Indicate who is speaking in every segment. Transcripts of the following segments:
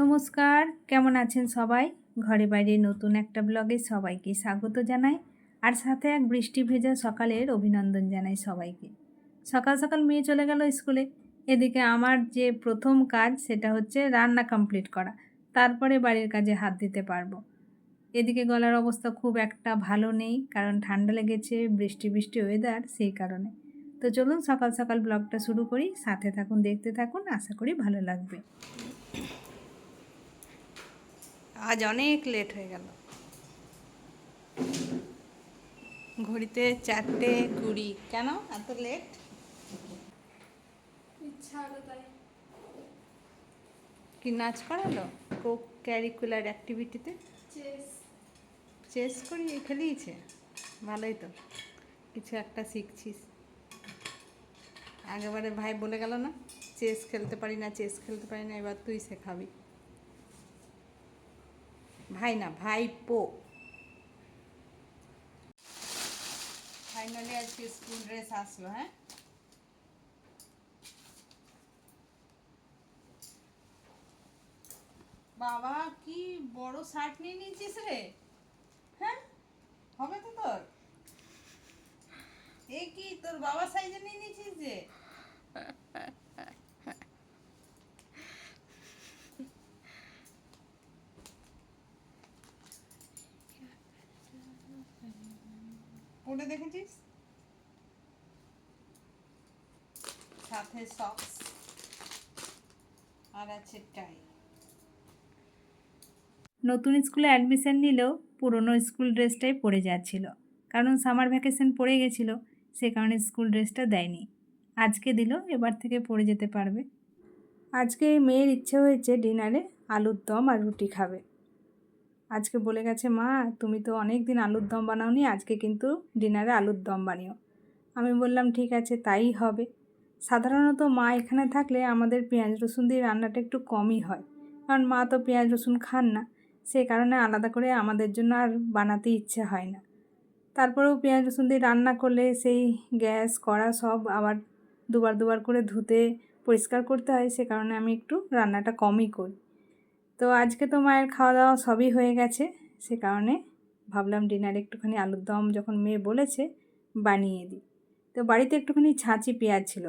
Speaker 1: নমস্কার, কেমন আছেন সবাই? ঘরে বাইরে নতুন একটা ব্লগে সবাইকে স্বাগত জানাই। আর সাথে এক বৃষ্টি ভেজা সকালের অভিনন্দন জানাই সবাইকে। সকাল সকাল মেয়ে চলে গেল স্কুলে। এদিকে আমার যে প্রথম কাজ সেটা হচ্ছে রান্না কমপ্লিট করা, তারপরে বাড়ির কাজে হাত দিতে পারবো। এদিকে গলার অবস্থা খুব একটা ভালো নেই, কারণ ঠান্ডা লেগেছে, বৃষ্টি বৃষ্টি ওয়েদার, সেই কারণে। তো চলুন সকাল সকাল ব্লগটা শুরু করি, সাথে থাকুন, দেখতে থাকুন, আশা করি ভালো লাগবে। আজ অনেক লেট হয়ে গেল, ঘড়িতে 4:20। কেন এত লেট?
Speaker 2: ইচ্ছা হলো তাই।
Speaker 1: কি নাচ করালো? কো ক্যারিকুলার অ্যাক্টিভিটিতে চেস করিয়ে খেলিয়েছে? ভালোই তো, কিছু একটা শিখছিস। আগেবারে ভাই বলে গেল না, চেস খেলতে পারি না, চেস খেলতে পারি না, এবার তুই শেখাবি। ভাই না, ভাইপো। ফাইনালি আজকে স্কুল ড্রেস আসলো। হ্যাঁ, বাবা কি বড় শার্ট নিয়ে নিয়েছিস রে? হ্যাঁ, হবে তো তোর? এ কি তোর বাবা সাইজে নিয়ে নিয়েছিস যে? পরে দেখেছিস, সাথে সক্স আর আছে টাই। নতুন স্কুলে অ্যাডমিশন নিলেও পুরনো স্কুল ড্রেসটাই পরে যাচ্ছিল, কারণ সামার ভ্যাকেশন পড়ে গেছিলো, সে কারণে স্কুল ড্রেসটা দেয়নি। আজকে দিল, এবার থেকে পরে যেতে পারবে। আজকে মেয়ের ইচ্ছে হয়েছে ডিনারে আলুর দম আর রুটি খাবে। আজকে বলে গেছে, মা তুমি তো অনেক দিন আলুর দম বানাওনি, আজকে কিন্তু ডিনারে আলুর দম বানিও। আমি বললাম ঠিক আছে, তাই হবে। সাধারণত মা এখানে থাকলে আমাদের পেঁয়াজ রসুন দিয়ে রান্নাটা একটু কমই হয়, কারণ মা তো পেঁয়াজ রসুন খান না, সে কারণে আলাদা করে আমাদের জন্য আর বানাতে ইচ্ছে হয় না। তারপরেও পেঁয়াজ রসুন দিয়ে রান্না করলে সেই গ্যাস কড়া সব আবার দুবার করে ধুতে পরিষ্কার করতে হয়, সে কারণে আমি একটু রান্নাটা কমই করি। তো আজকে তো মায়ের খাওয়া দাওয়া সবই হয়ে গেছে, সে কারণে ভাবলাম ডিনারে একটুখানি আলুর দম যখন মেয়ে বলেছে বানিয়ে দিই। তো বাড়িতে একটুখানি ছাঁচি পেঁয়াজ ছিল।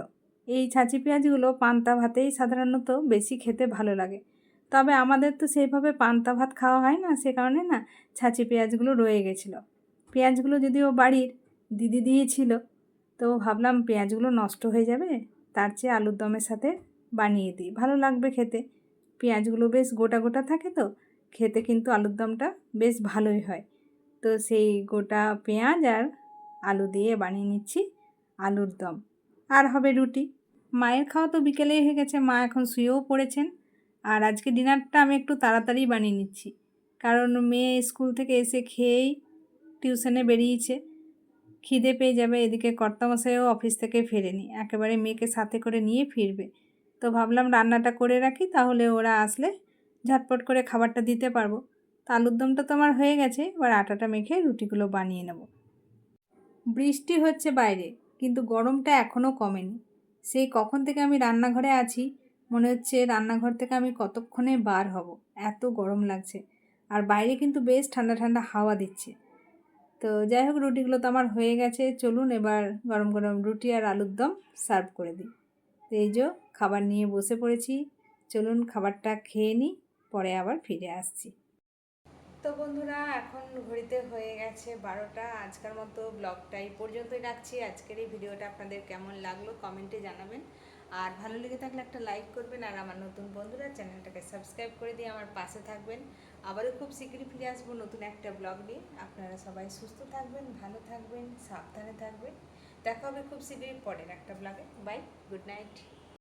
Speaker 1: এই ছাঁচি পেঁয়াজগুলো পান্তা ভাতেই সাধারণত বেশি খেতে ভালো লাগে, তবে আমাদের তো সেইভাবে পান্তা ভাত খাওয়া হয় না, সে কারণে না ছাঁচি পেঁয়াজগুলো রয়ে গেছিলো। পেঁয়াজগুলো যদিও বাড়ির দিদি দিয়েছিল, তো ভাবলাম পেঁয়াজগুলো নষ্ট হয়ে যাবে, তার চেয়ে আলুর দমের সাথে বানিয়ে দিই, ভালো লাগবে খেতে। পেঁয়াজগুলো বেশ গোটা গোটা থাকে, তো খেতে কিন্তু আলুর দমটা বেশ ভালোই হয়। তো সেই গোটা পেঁয়াজ আর আলু দিয়ে বানিয়ে নিচ্ছি আলুর দম। আর হবে রুটি। মায়ের খাওয়া তো বিকেলেই হয়ে গেছে, মা এখন শুয়েও পড়েছেন। আর আজকে ডিনারটা আমি একটু তাড়াতাড়ি বানিয়ে নিচ্ছি, কারণ মেয়ে স্কুল থেকে এসে খেয়েই টিউশনে বেরিয়েছে, খিদে পেয়ে যাবে। এদিকে কর্তামশাইও অফিস থেকে ফেরেনি, একেবারে মেয়েকে সাথে করে নিয়ে ফিরবে। তো ভাবলাম রান্নাটা করে রাখি, তাহলে ওরা আসলে ঝটপট করে খাবারটা দিতে পারবো। তো আলুর দমটা তো আমার হয়ে গেছে, এবার আটাটা মেখে রুটিগুলো বানিয়ে নেব। বৃষ্টি হচ্ছে বাইরে, কিন্তু গরমটা এখনও কমেনি। সেই কখন থেকে আমি রান্নাঘরে আছি, মনে হচ্ছে রান্নাঘর থেকে আমি কতক্ষণে বার হব, এত গরম লাগছে। আর বাইরে কিন্তু বেশ ঠান্ডা ঠান্ডা হাওয়া দিচ্ছে। তো যাই হোক, রুটিগুলো তো আমার হয়ে গেছে, চলুন এবার গরম গরম রুটি আর আলুর দম সার্ভ করে দিই। তো এই যে খাবার নিয়ে বসে পড়েছি, চলুন খাবারটা খেয়ে নিই, পরে আবার ফিরে আসছি। তো বন্ধুরা, এখন ঘড়িতে হয়ে গেছে 12টা। আজকের মতো ব্লগটা এই পর্যন্তই রাখছি। আজকের এই ভিডিওটা আপনাদের কেমন লাগলো কমেন্টে জানাবেন, আর ভালো লেগে থাকলে একটা লাইক করবেন, আর আমার নতুন বন্ধুরা চ্যানেলটাকে সাবস্ক্রাইব করে দিয়ে আমার পাশে থাকবেন। আবারও খুব শীঘ্রই ফিরে আসবো নতুন একটা ব্লগ নিয়ে। আপনারা সবাই সুস্থ থাকবেন, ভালো থাকবেন, সাবধানে থাকবেন। দেখা হবে খুব শীঘ্রই পরের একটা ব্লগে। Bye, good night.